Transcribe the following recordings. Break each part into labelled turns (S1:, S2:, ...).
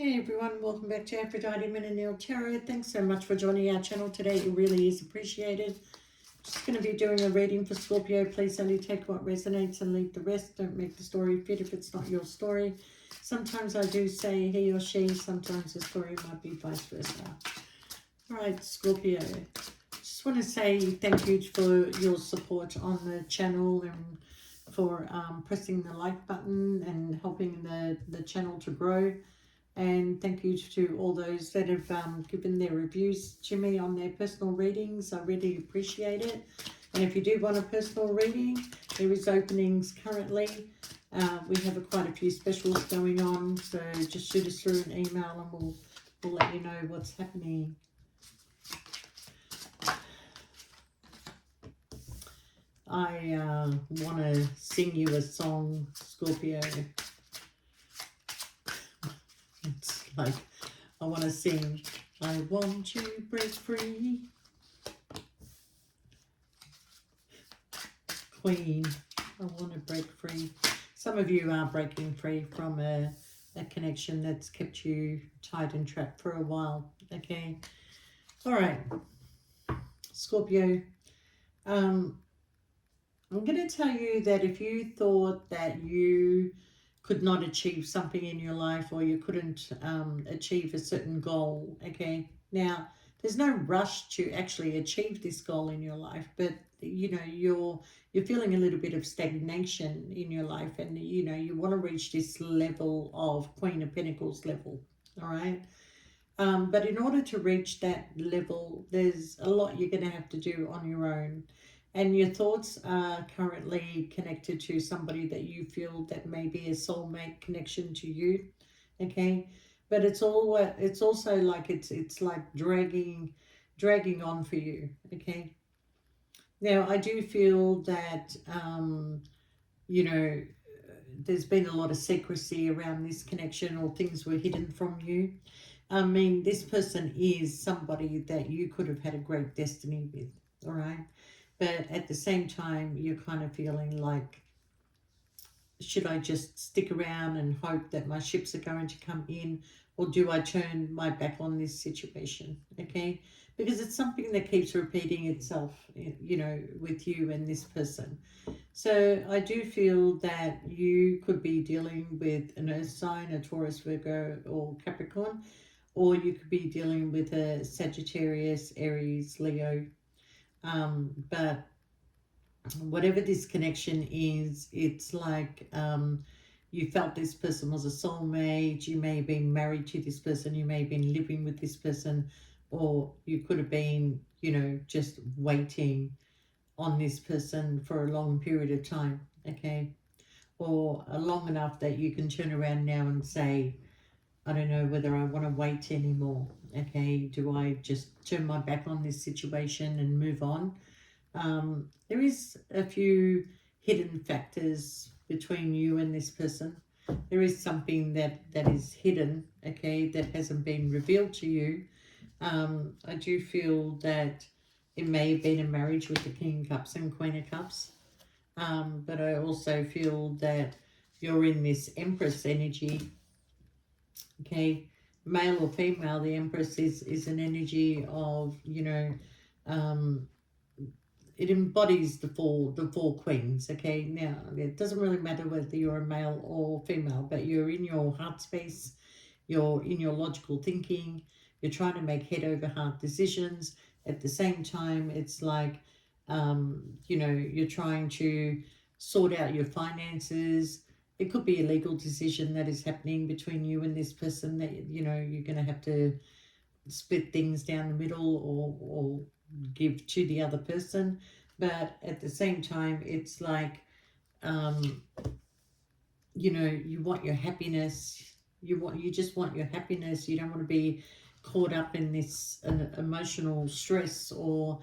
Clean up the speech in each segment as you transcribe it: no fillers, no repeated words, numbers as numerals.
S1: Hey everyone, welcome back to Aphrodite Minute Tarot. Thanks so much for joining our channel today. It really is appreciated. Just going to be doing a reading for Scorpio. Please only take what resonates and leave the rest. Don't make the story fit if it's not your story. Sometimes I do say he or she, sometimes the story might be vice versa. Alright, Scorpio. Just want to say thank you for your support on the channel and for pressing the like button and helping the channel to grow. And thank you to all those that have given their reviews to me on their personal readings. I really appreciate it. And if you do want a personal reading, there is openings currently. We have quite a few specials going on. So just shoot us through an email and we'll let you know what's happening. I want to sing you a song, Scorpio. It's like I want to sing, I want you to break free. Queen, I want to break free. Some of you are breaking free from a connection that's kept you tied and trapped for a while. Okay. All right. Scorpio. I'm going to tell you that if you thought that you could not achieve something in your life or you couldn't achieve a certain goal, okay, now there's no rush to actually achieve this goal in your life, but you know you're feeling a little bit of stagnation in your life, and you know you want to reach this level of Queen of Pentacles level. All right. But in order to reach that level, there's a lot you're going to have to do on your own. And your thoughts are currently connected to somebody that you feel that may be a soulmate connection to you. Okay. But it's also like it's like dragging on for you. Okay. Now I do feel that you know there's been a lot of secrecy around this connection, or things were hidden from you. I mean, this person is somebody that you could have had a great destiny with, all right? But at the same time, you're kind of feeling like, should I just stick around and hope that my ships are going to come in, or do I turn my back on this situation? Okay, because it's something that keeps repeating itself, you know, with you and this person. So I do feel that you could be dealing with an earth sign, a Taurus, Virgo, or Capricorn, or you could be dealing with a Sagittarius, Aries, Leo. But whatever this connection is, it's like you felt this person was a soulmate. You may have been married to this person. You may have been living with this person, or you could have been, you know, just waiting on this person for a long period of time. Okay, or long enough that you can turn around now and say, I don't know whether I want to wait anymore. Okay, do I just turn my back on this situation and move on? There is a few hidden factors between you and this person. There is something that is hidden, okay, that hasn't been revealed to you. I do feel that it may have been a marriage with the King of Cups and Queen of Cups. But I also feel that you're in this Empress energy. Okay, male or female, the Empress is an energy of, you know, um, it embodies the four queens. Okay, now it doesn't really matter whether you're a male or female, but you're in your heart space, you're in your logical thinking, you're trying to make head over heart decisions. At the same time, it's like, you know, you're trying to sort out your finances. It could be a legal decision that is happening between you and this person that, you know, you're going to have to split things down the middle, or give to the other person. But at the same time, it's like, um, you know, you want your happiness. You just want your happiness. You don't want to be caught up in this emotional stress, or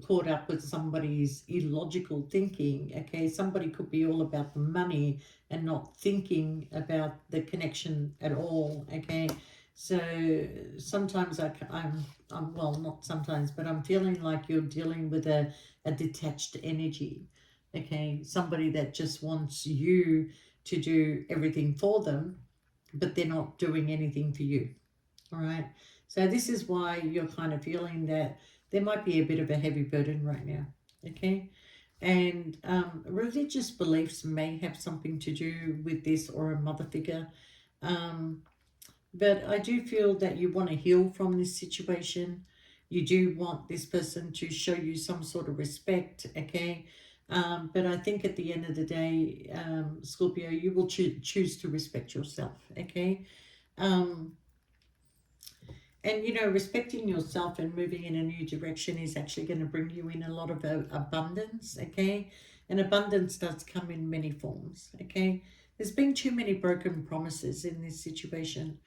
S1: caught up with somebody's illogical thinking. Okay, somebody could be all about the money and not thinking about the connection at all. Okay, so sometimes I'm well, not sometimes, but I'm feeling like you're dealing with a detached energy. Okay, somebody that just wants you to do everything for them, but they're not doing anything for you. All right. So this is why you're kind of feeling that there might be a bit of a heavy burden right now. Okay. And religious beliefs may have something to do with this, or a mother figure. Um, but I do feel that you want to heal from this situation. You do want this person to show you some sort of respect, okay? But I think at the end of the day, Scorpio, you will choose to respect yourself, okay? Um, and you know, respecting yourself and moving in a new direction is actually going to bring you in a lot of abundance, okay? And abundance does come in many forms, okay? There's been too many broken promises in this situation.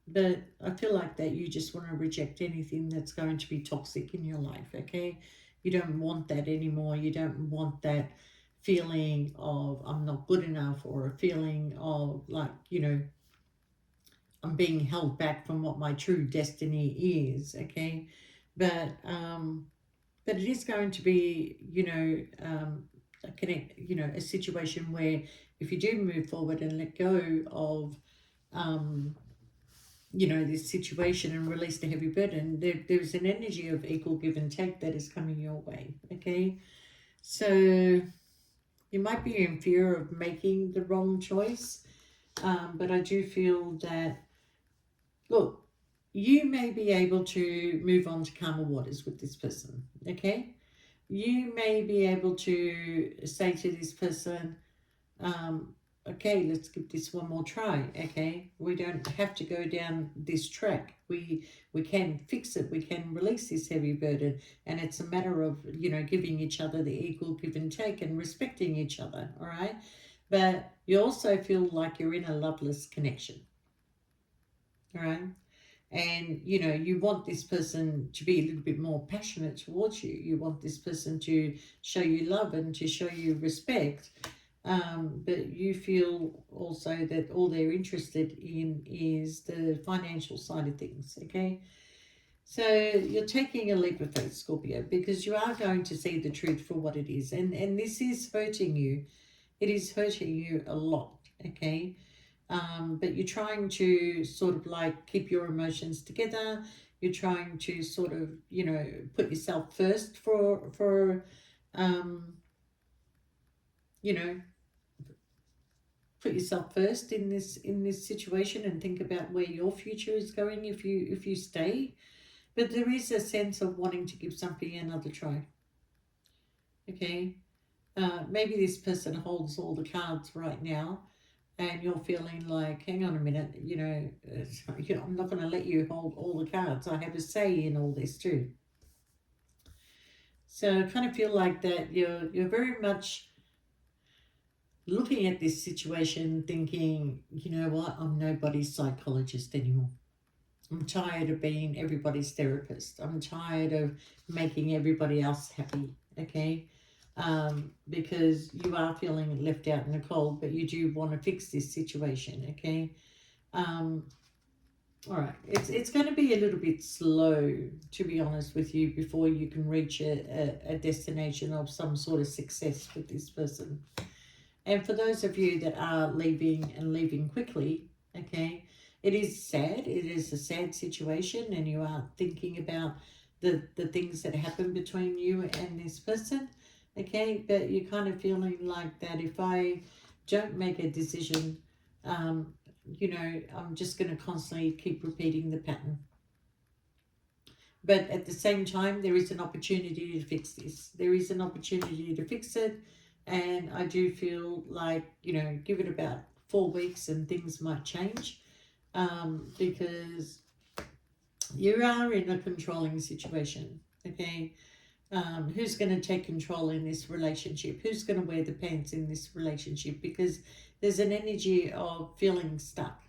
S1: But I feel like that you just want to reject anything that's going to be toxic in your life, okay? You don't want that anymore. You don't want that feeling of I'm not good enough, or a feeling of like, you know, I'm being held back from what my true destiny is, okay? But but it is going to be, you know, a situation where if you do move forward and let go of um, you know, this situation and release the heavy burden, there's an energy of equal give and take that is coming your way, okay? So you might be in fear of making the wrong choice, but I do feel that, look, you may be able to move on to calmer waters with this person, okay? You may be able to say to this person, um, okay, let's give this one more try. Okay, we don't have to go down this track. We can fix it. We can release this heavy burden, and it's a matter of, you know, giving each other the equal give and take and respecting each other. All right, but you also feel like you're in a loveless connection. All right. And you know, you want this person to be a little bit more passionate towards you. You want this person to show you love and to show you respect. But you feel also that all they're interested in is the financial side of things, okay? So you're taking a leap of faith, Scorpio, because you are going to see the truth for what it is. And this is hurting you. It is hurting you a lot, okay? But you're trying to sort of like keep your emotions together. You're trying to sort of, you know, put yourself first um, you know, put yourself first in this situation and think about where your future is going if you stay. But there is a sense of wanting to give something another try, okay? Maybe this person holds all the cards right now, and you're feeling like, hang on a minute, you know, I'm not going to let you hold all the cards. I have a say in all this too. So I kind of feel like that you're very much looking at this situation thinking, you know what, I'm nobody's psychologist anymore. I'm tired of being everybody's therapist. I'm tired of making everybody else happy, okay? Because you are feeling left out in the cold, but you do want to fix this situation, okay? Um, all right, it's going to be a little bit slow, to be honest with you, before you can reach a destination of some sort of success with this person. And for those of you that are leaving and leaving quickly, okay, it is sad. It is a sad situation, and you are thinking about the things that happen between you and this person, okay. But you're kind of feeling like that if I don't make a decision, um, you know, I'm just going to constantly keep repeating the pattern. But at the same time, there is an opportunity to fix this. There is an opportunity to fix it. And I do feel like, you know, give it about 4 weeks and things might change, because you are in a controlling situation. Okay. Who's going to take control in this relationship? Who's going to wear the pants in this relationship? Because there's an energy of feeling stuck.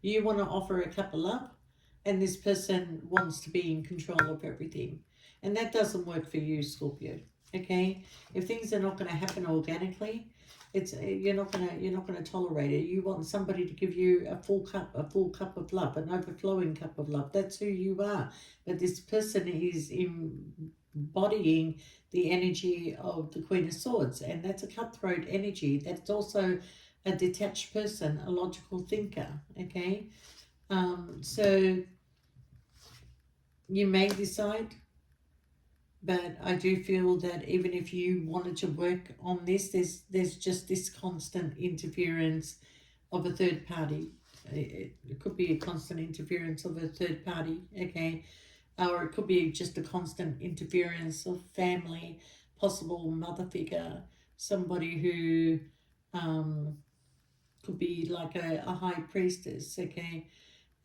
S1: You want to offer a cup of love, and this person wants to be in control of everything. And that doesn't work for you, Scorpio. Okay? If things are not going to happen organically, it's you're not gonna tolerate it. You want somebody to give you a full cup of love, an overflowing cup of love. That's who you are. But this person is embodying the energy of the Queen of Swords, and that's a cutthroat energy. That's also a detached person, a logical thinker, okay? So you may decide, but I do feel that even if you wanted to work on this, there's just this constant interference of a third party. It could be a constant interference of a third party, okay? Or it could be just a constant interference of family, possible mother figure, somebody who um, could be like a high priestess, okay?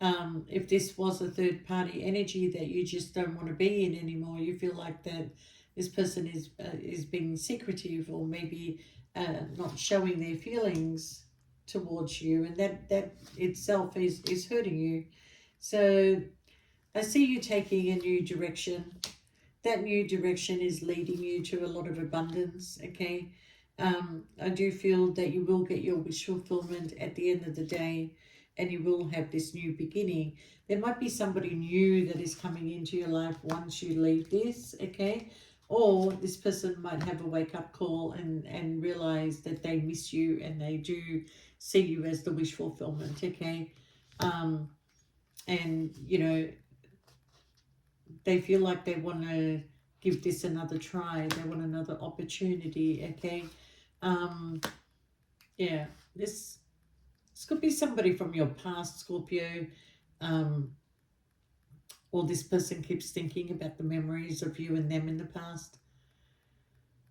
S1: If this was a third party energy that you just don't want to be in anymore, you feel like that this person is being secretive, or maybe not showing their feelings towards you, and that itself is hurting you. So I see you taking a new direction. That new direction is leading you to a lot of abundance, okay? I do feel that you will get your wish fulfillment at the end of the day, and you will have this new beginning. There might be somebody new that is coming into your life once you leave this, okay? Or this person might have a wake-up call and realize that they miss you, and they do see you as the wish fulfillment, okay? And, you know, they feel like they want to give this another try. They want another opportunity, okay? Um, yeah, this could be somebody from your past, Scorpio, um, or this person keeps thinking about the memories of you and them in the past.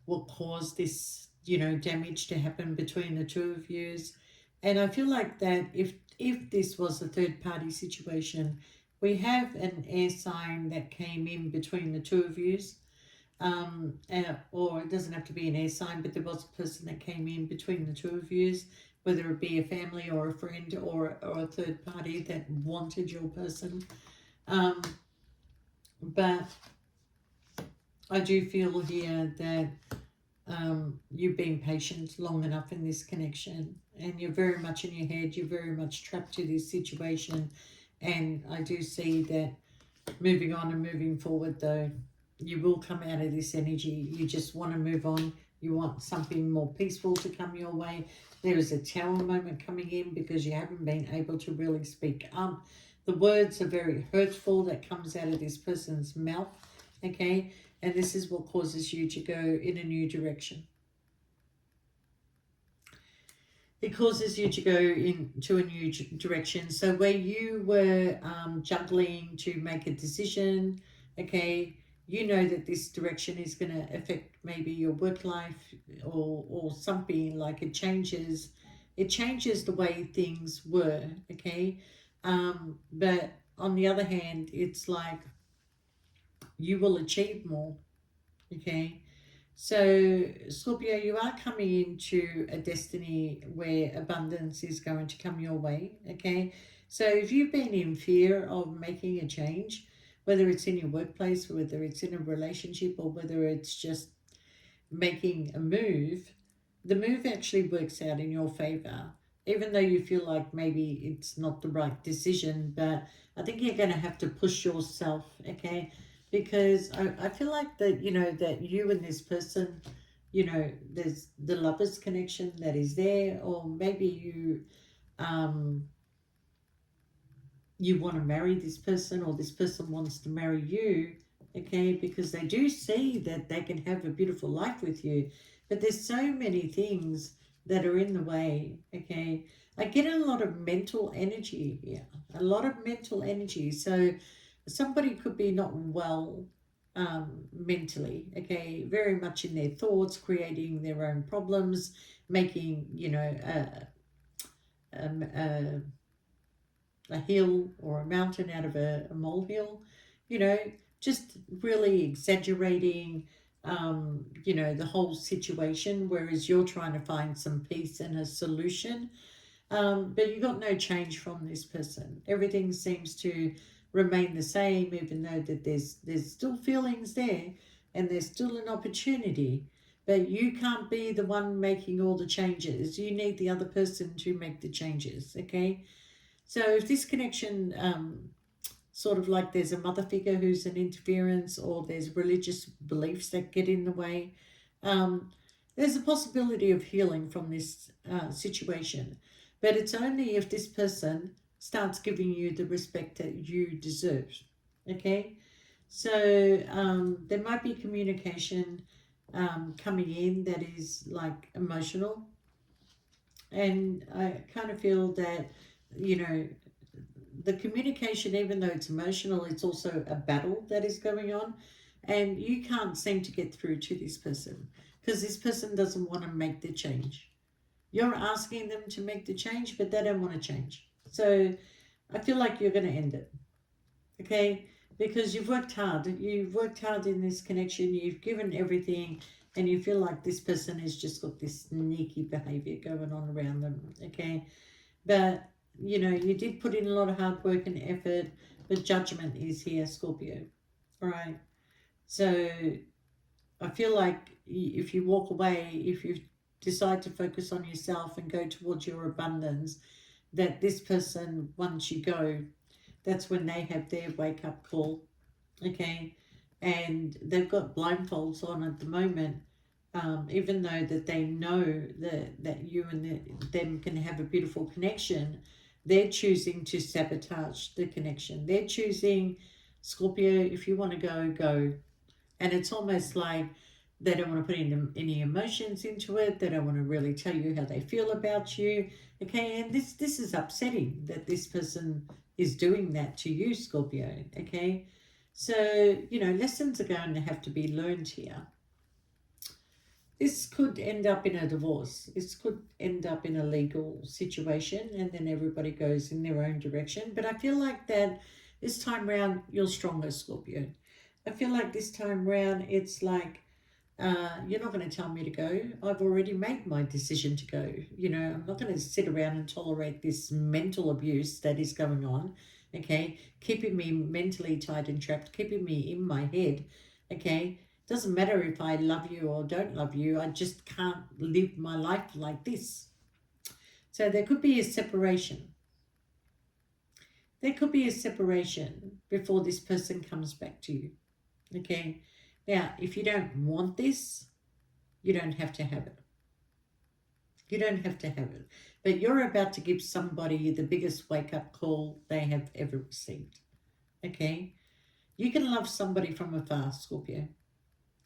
S1: What caused this, you know, damage to happen between the two of yous? And I feel like that if this was a third party situation, we have an air sign that came in between the two of yous. Or it doesn't have to be an air sign, but there was a person that came in between the two of you, whether it be a family or a friend or a third party that wanted your person. Um, but I do feel here that you've been patient long enough in this connection, and you're very much in your head, you're very much trapped to this situation. And I do see that moving on and moving forward, though, you will come out of this energy. You just want to move on. You want something more peaceful to come your way. There is a tower moment coming in because you haven't been able to really speak up. The words are very hurtful that comes out of this person's mouth, okay? And this is what causes you to go in a new direction. It causes you to go into a new direction. So where you were juggling to make a decision, okay, you know that this direction is going to affect maybe your work life, or something, like it changes the way things were, okay? But on the other hand, it's like you will achieve more, okay? So, Scorpio, you are coming into a destiny where abundance is going to come your way, okay? So, if you've been in fear of making a change, whether it's in your workplace, whether it's in a relationship, or whether it's just making a move, the move actually works out in your favor. Even though you feel like maybe it's not the right decision, but I think you're going to have to push yourself, okay? Because I feel like that, you know, that you and this person, you know, there's the lover's connection that is there, or maybe um, you want to marry this person, or this person wants to marry you, okay? Because they do see that they can have a beautiful life with you, but there's so many things that are in the way, okay? I get a lot of mental energy here, a lot of mental energy. So somebody could be not well mentally, okay? Very much in their thoughts, creating their own problems, making, you know, a hill or a mountain out of a molehill, you know, just really exaggerating, you know, the whole situation, whereas you're trying to find some peace and a solution. But you got no change from this person. Everything seems to remain the same, even though that there's still feelings there, and there's still an opportunity. But you can't be the one making all the changes. You need the other person to make the changes, okay? So if this connection, sort of like there's a mother figure who's an interference, or there's religious beliefs that get in the way, um, There's a possibility of healing from this situation, but it's only if this person starts giving you the respect that you deserve. Okay, so there might be communication coming in that is like emotional, and I kind of feel that, you know, the communication, even though it's emotional, it's also a battle that is going on, and you can't seem to get through to this person because this person doesn't want to make the change. You're asking them to make the change, but they don't want to change. So I feel like you're going to end it, okay? Because you've worked hard in this connection, you've given everything, and you feel like this person has just got this sneaky behavior going on around them, okay? But you know, you did put in a lot of hard work and effort, but judgment is here, Scorpio. All right. So I feel like if you walk away, if you decide to focus on yourself and go towards your abundance, that this person, once you go, that's when they have their wake up call. Okay. And they've got blindfolds on at the moment, even though that they know that you and them can have a beautiful connection, they're choosing to sabotage the connection. They're choosing, Scorpio, if you want to go, go. And it's almost like they don't want to put any emotions into it. They don't want to really tell you how they feel about you. Okay, and this is upsetting that this person is doing that to you, Scorpio. Okay, so you know, lessons are going to have to be learned here. This could end up in a divorce. This could end up in a legal situation, and then everybody goes in their own direction. But I feel like that this time round, you're stronger, Scorpio. I feel like this time round, it's like, you're not going to tell me to go. I've already made my decision to go. You know, I'm not going to sit around and tolerate this mental abuse that is going on. Okay, keeping me mentally tied and trapped, keeping me in my head. Okay, doesn't matter if I love you or don't love you. I just can't live my life like this. So there could be a separation. There could be a separation before this person comes back to you. Okay. Now, if you don't want this, you don't have to have it. You don't have to have it. But you're about to give somebody the biggest wake up call they have ever received. Okay? You can love somebody from afar, Scorpio.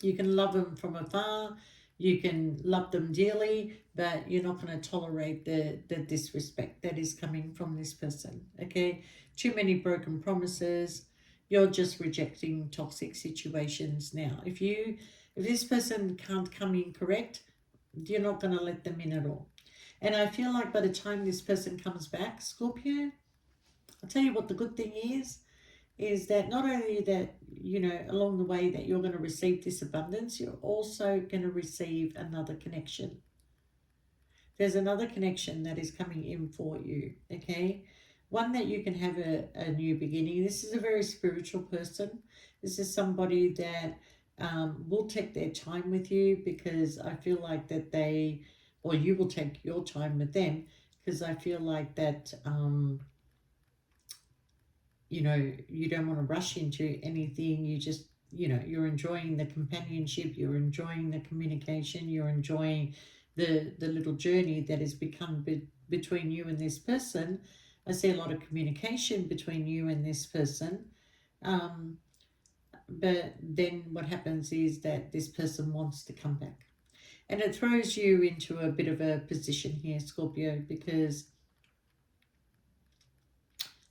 S1: You can love them from afar. You can love them dearly, but you're not going to tolerate the disrespect that is coming from this person. Okay? Too many broken promises. You're just rejecting toxic situations now. If this person can't come in correct, you're not going to let them in at all. And I feel like by the time this person comes back, Scorpio, I'll tell you what the good thing is that not only that, you know, along the way that you're going to receive this abundance, you're also going to receive another connection. There's another connection that is coming in for you, okay? One that you can have a new beginning. This is a very spiritual person. This is somebody that will take their time with you, because I feel like that they, or you will take your time with them, because I feel like that, you know, you don't want to rush into anything. You just, you know, you're enjoying the companionship, you're enjoying the communication, you're enjoying the little journey that has become between you and this person. I see a lot of communication between you and this person. Um, but then what happens is that this person wants to come back. And it throws you into a bit of a position here, Scorpio, because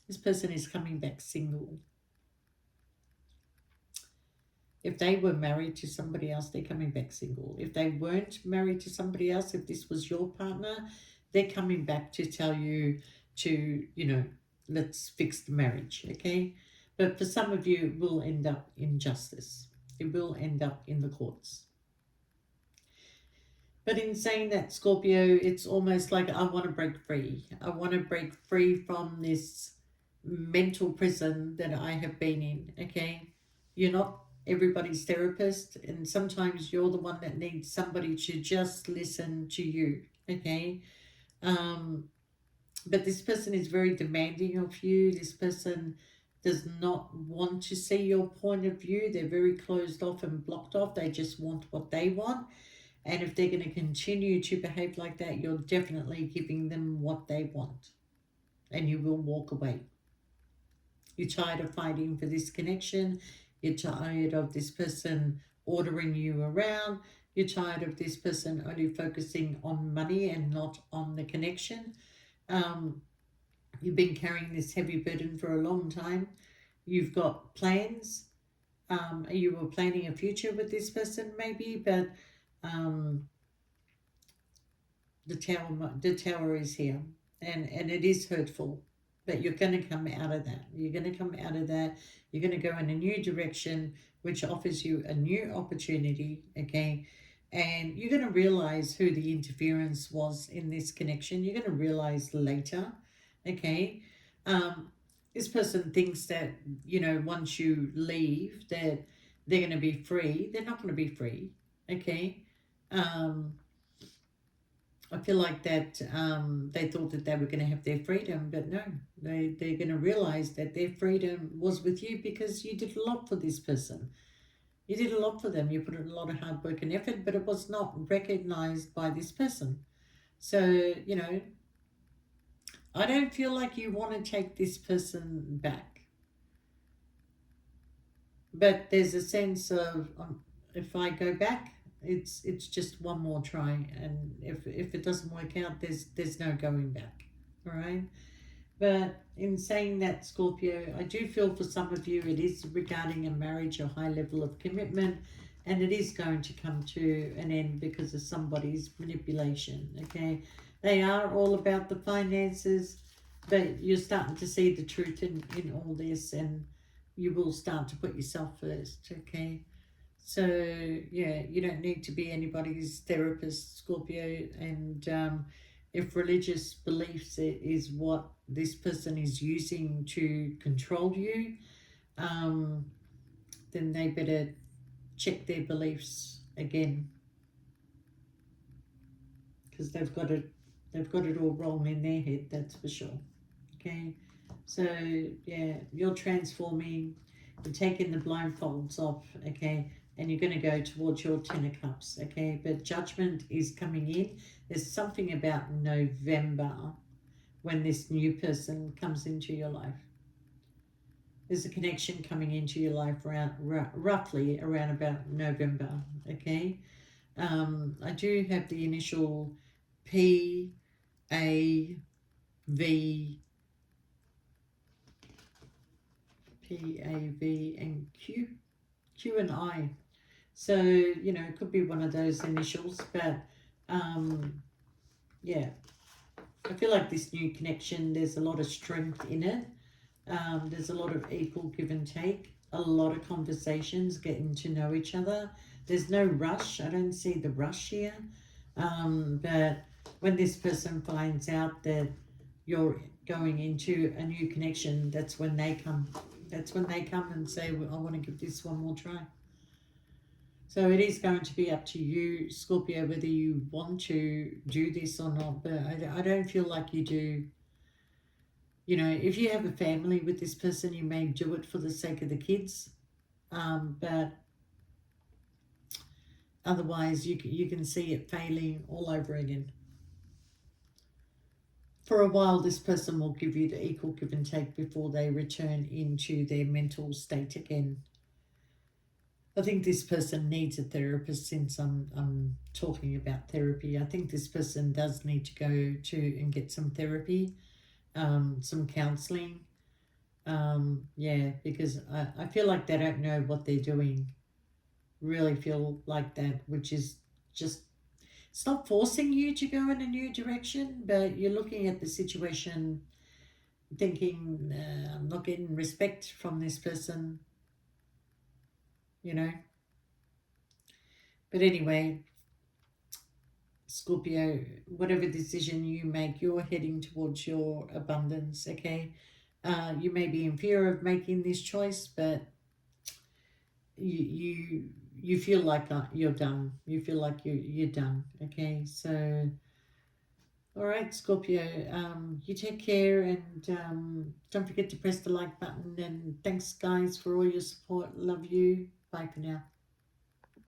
S1: this person is coming back single. If they were married to somebody else, they're coming back single. If they weren't married to somebody else, if this was your partner, they're coming back to tell you to, you know, let's fix the marriage, okay? But for some of you, it will end up in justice. It will end up in the courts. But in saying that, Scorpio, it's almost like I want to break free. I want to break free from this mental prison that I have been in, okay? You're not everybody's therapist, and sometimes you're the one that needs somebody to just listen to you, okay? But this person is very demanding of you. This person does not want to see your point of view. They're very closed off and blocked off. They just want what they want. And if they're going to continue to behave like that, you're definitely giving them what they want, and you will walk away. You're tired of fighting for this connection. You're tired of this person ordering you around. You're tired of this person only focusing on money and not on the connection. Um, you've been carrying this heavy burden for a long time. You've got plans. You were planning a future with this person, maybe, but um, the tower is here, and it is hurtful, but you're going to come out of that. You're going to come out of that. You're going to go in a new direction, which offers you a new opportunity. Okay, and you're going to realize who the interference was in this connection. You're going to realize later. Okay, um, this person thinks that, once you leave, that they're going to be free. They're not going to be free. Okay. um, I feel like that they thought that they were going to have their freedom, but no, they're going to realize that their freedom was with you because you did a lot for this person. You did a lot for them. You put in a lot of hard work and effort, but it was not recognized by this person. So, I don't feel like you want to take this person back. But there's a sense of, if I go back, it's just one more try, and if it doesn't work out, there's no going back. All right. But in saying that, Scorpio, I do feel for some of you it is regarding a marriage or high level of commitment, and it is going to come to an end because of somebody's manipulation. Okay, they are all about the finances, but you're starting to see the truth in all this, and you will start to put yourself first. Okay, so yeah, you don't need to be anybody's therapist, Scorpio, and if religious beliefs is what this person is using to control you, um, then they better check their beliefs again, because they've got it all wrong in their head. That's for sure. Okay, so yeah, you're transforming. You're taking the blindfolds off. Okay, and you're going to go towards your Ten of Cups. Okay, but judgment is coming in. There's something about November when this new person comes into your life. There's a connection coming into your life around roughly around about November. Okay, I do have the initial P, A, V, P, A, V, and Q, Q and I. So it could be one of those initials, but yeah, I feel like this new connection, there's a lot of strength in it. There's a lot of equal give and take, a lot of conversations, getting to know each other. There's no rush. I don't see the rush here. But when this person finds out that you're going into a new connection, that's when they come. That's when they come and say, well, I want to give this one more try. So it is going to be up to you, Scorpio, whether you want to do this or not. But I don't feel like you do. If you have a family with this person, you may do it for the sake of the kids. But otherwise, you can see it failing all over again. For a while, this person will give you the equal give and take before they return into their mental state again. I think this person needs a therapist, since I'm talking about therapy. I think this person does need to go to and get some therapy, some counseling. Yeah, because I feel like they don't know what they're doing. Really feel like that, which is just, it's not forcing you to go in a new direction, but you're looking at the situation thinking, I'm not getting respect from this person, you know. But anyway, Scorpio, whatever decision you make, you're heading towards your abundance, okay? You may be in fear of making this choice, but you feel like you're done. You feel like you're done, okay? So, all right, Scorpio, you take care, and don't forget to press the like button. And thanks, guys, for all your support. Love you. Bye for now.